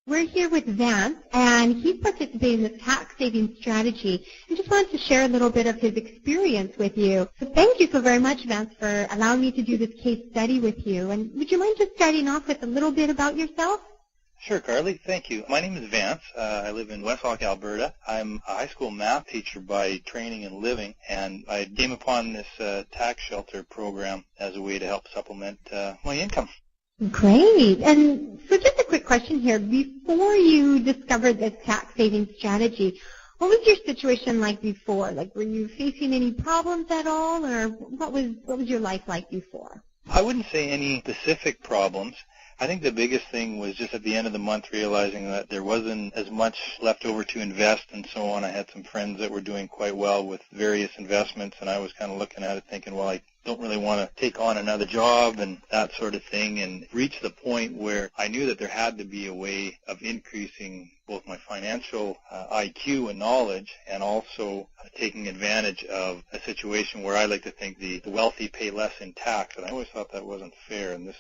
We're here with Vance, and he's participating in this tax saving strategy and just wanted to share a little bit of his experience with you. So thank you so very much, Vance, for allowing me to do this case study with you. And would you mind just starting off with a little bit about yourself? Sure, Carly. Thank you. My name is Vance. I live in West Hawk, Alberta. I'm a high school math teacher by training and living, and I came upon this tax shelter program as a way to help supplement my income. Great. And so just a quick question here. Before you discovered this tax saving strategy, what was your situation like before? Like, were you facing any problems at all, or what was your life like before? I wouldn't say any specific problems. I think the biggest thing was just at the end of the month realizing that there wasn't as much left over to invest and so on. I had some friends that were doing quite well with various investments, and I was kind of looking at it thinking, well, I don't really want to take on another job and that sort of thing, and reached the point where I knew that there had to be a way of increasing both my financial IQ and knowledge, and also taking advantage of a situation where I like to think the wealthy pay less in tax, and I always thought that wasn't fair, and this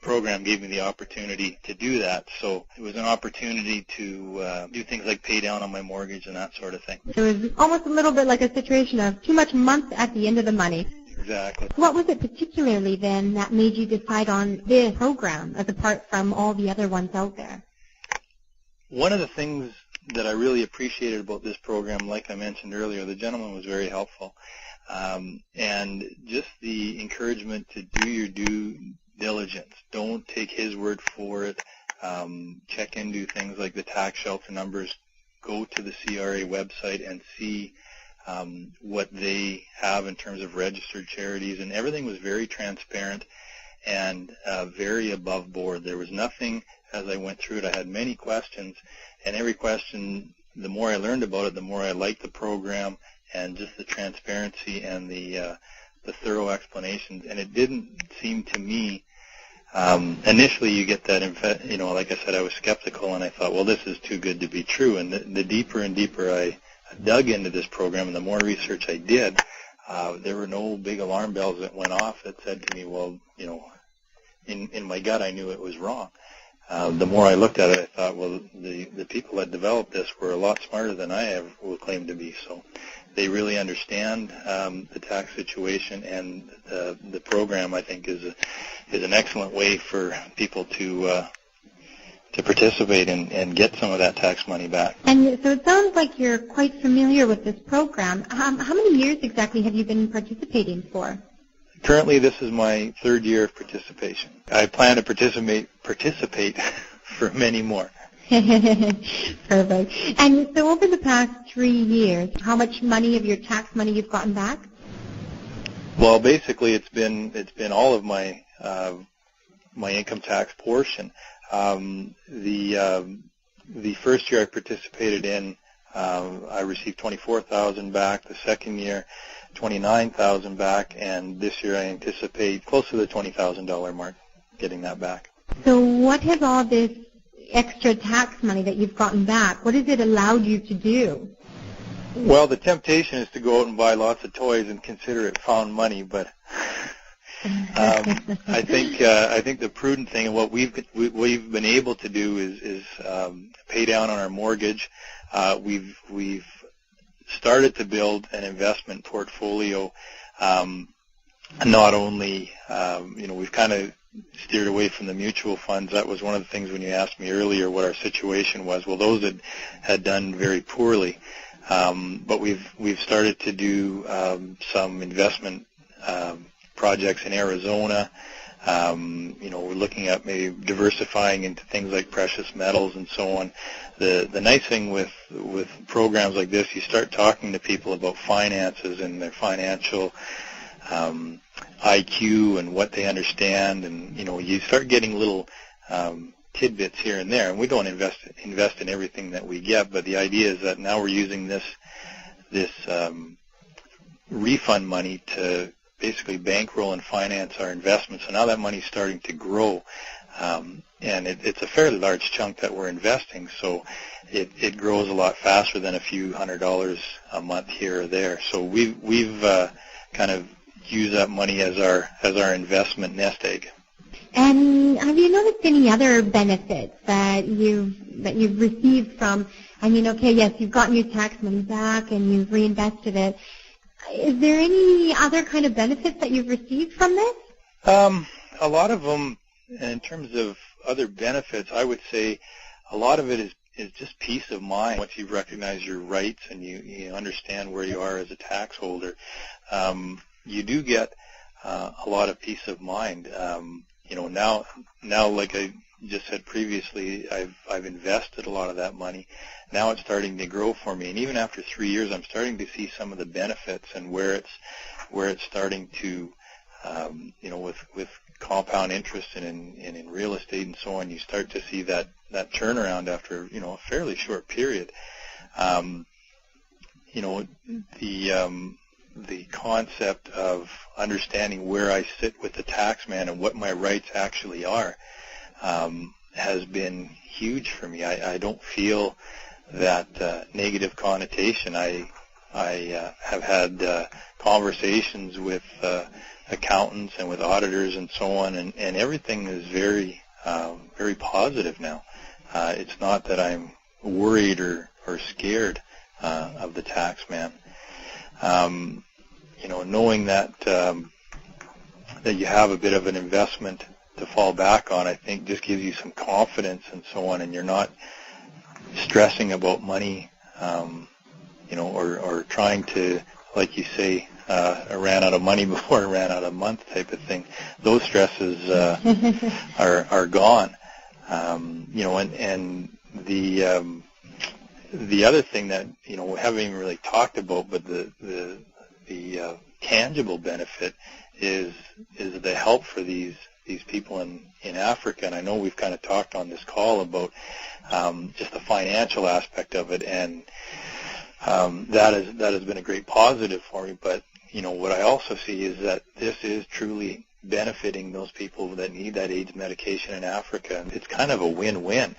program gave me the opportunity to do that. So it was an opportunity to do things like pay down on my mortgage and that sort of thing. It was almost a little bit like a situation of too much month at the end of the money. Exactly. What was it particularly then that made you decide on this program as apart from all the other ones out there? One of the things that I really appreciated about this program, like I mentioned earlier, the gentleman was very helpful, and just the encouragement to do your due diligence. Don't take his word for it. Check into things like the tax shelter numbers. Go to the CRA website and see what they have in terms of registered charities, and everything was very transparent and very above board. There was nothing, as I went through it, I had many questions, and every question, the more I learned about it, the more I liked the program and just the transparency and the thorough explanations. And it didn't seem to me, initially you get that, like I said, I was skeptical, and I thought, well, this is too good to be true. And the deeper and deeper I dug into this program and the more research I did, there were no big alarm bells that went off that said to me, well, in my gut I knew it was wrong. The more I looked at it, I thought, well, the people that developed this were a lot smarter than I ever will claim to be. So they really understand the tax situation, and the program, I think, is an excellent way for people to participate and get some of that tax money back. And so it sounds like you're quite familiar with this program. How many years exactly have you been participating for? Currently, this is my third year of participation. I plan to participate for many more. Perfect. And so over the past 3 years, how much money of your tax money you've gotten back? Well, basically, it's been all of my income tax portion. The first year I participated in, I received $24,000 back. The second year, $29,000 back, and this year I anticipate close to the $20,000 mark, getting that back. So what has all this extra tax money that you've gotten back, what has it allowed you to do? Well, the temptation is to go out and buy lots of toys and consider it found money, but I think the prudent thing and what we've been able to do is pay down on our mortgage. We've started to build an investment portfolio. Not only we've kind of steered away from the mutual funds. That was one of the things when you asked me earlier what our situation was. Well, those had done very poorly, but we've started to do some investment projects in Arizona. We're looking at maybe diversifying into things like precious metals and so on. The nice thing with programs like this, you start talking to people about finances and their financial IQ and what they understand, and you start getting little tidbits here and there. And we don't invest in everything that we get, but the idea is that now we're using this refund money to basically bankroll and finance our investments. So now that money's starting to grow, and it's a fairly large chunk that we're investing. So it grows a lot faster than a few $100s a month here or there. So we've kind of used that money as our investment nest egg. And have you noticed any other benefits that you've received from? I mean, okay, yes, you've gotten your tax money back and you've reinvested it. Is there any other kind of benefits that you've received from this? A lot of them, in terms of other benefits, I would say a lot of it is just peace of mind. Once you recognize your rights and you understand where you are as a tax holder, you do get a lot of peace of mind. Now, like I just said previously, I've invested a lot of that money. Now it's starting to grow for me, and even after 3 years, I'm starting to see some of the benefits and where it's starting to, with compound interest and in real estate and so on, you start to see that turnaround after a fairly short period. The concept of understanding where I sit with the tax man and what my rights actually are has been huge for me. I don't feel that negative connotation. I have had conversations with accountants and with auditors and so on, and everything is very, very positive now. It's not that I'm worried or scared of the tax man. Knowing that you have a bit of an investment to fall back on, I think just gives you some confidence and so on, and you're not stressing about money, or trying to, like you say, I ran out of money before I ran out of month type of thing. Those stresses are gone. And the other thing that we haven't even really talked about, but the tangible benefit is the help for these people in Africa. And I know we've kind of talked on this call about just the financial aspect of it, and that has been a great positive for me. But what I also see is that this is truly benefiting those people that need that AIDS medication in Africa. It's kind of a win-win.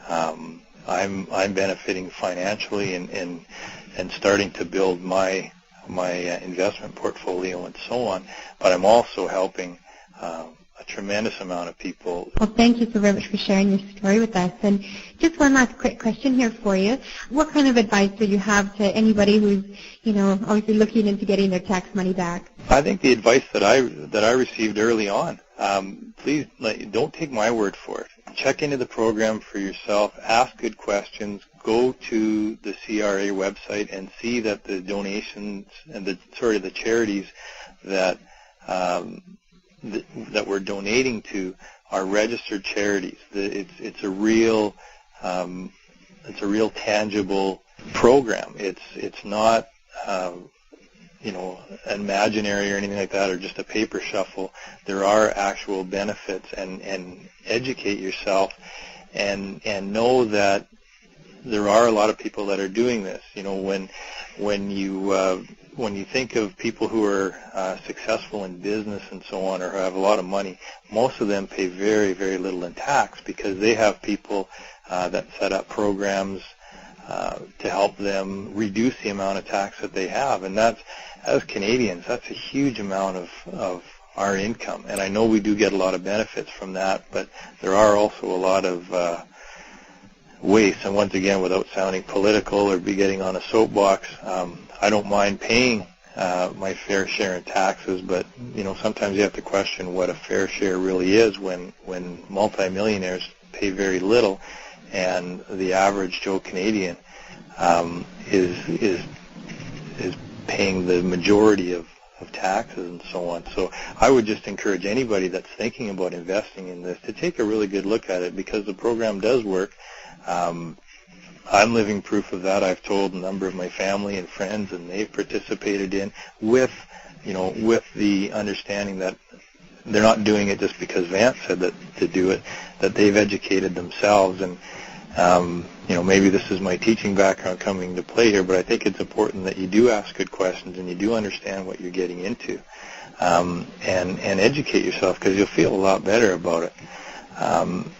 I'm benefiting financially and starting to build my investment portfolio and so on, but I'm also helping a tremendous amount of people. Well, thank you so very much for sharing your story with us. And just one last quick question here for you. What kind of advice would you have to anybody who's, obviously looking into getting their tax money back? I think the advice that I received early on, please don't take my word for it. Check into the program for yourself, ask good questions, go to the CRA website and see that the donations and the charities that we're donating to are registered charities. It's a real tangible program. It's not imaginary or anything like that, or just a paper shuffle. There are actual benefits, and educate yourself and know that there are a lot of people that are doing this. When you think of people who are successful in business and so on, or who have a lot of money, most of them pay very, very little in tax because they have people that set up programs to help them reduce the amount of tax that they have. And that's, as Canadians, that's a huge amount of our income. And I know we do get a lot of benefits from that, but there are also a lot of waste. And once again, without sounding political or be getting on a soapbox, I don't mind paying my fair share in taxes, but sometimes you have to question what a fair share really is when multimillionaires pay very little, and the average Joe Canadian is paying the majority of taxes and so on. So I would just encourage anybody that's thinking about investing in this to take a really good look at it, because the program does work. I'm living proof of that. I've told a number of my family and friends, and they've participated in with the understanding that they're not doing it just because Vance said that to do it, that they've educated themselves. And maybe this is my teaching background coming into play here, but I think it's important that you do ask good questions and you do understand what you're getting into, and educate yourself, because you'll feel a lot better about it.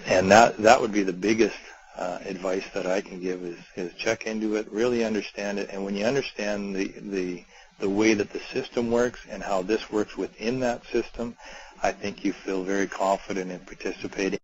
And that would be the biggest advice that I can give is check into it, really understand it, and when you understand the way that the system works and how this works within that system, I think you feel very confident in participating.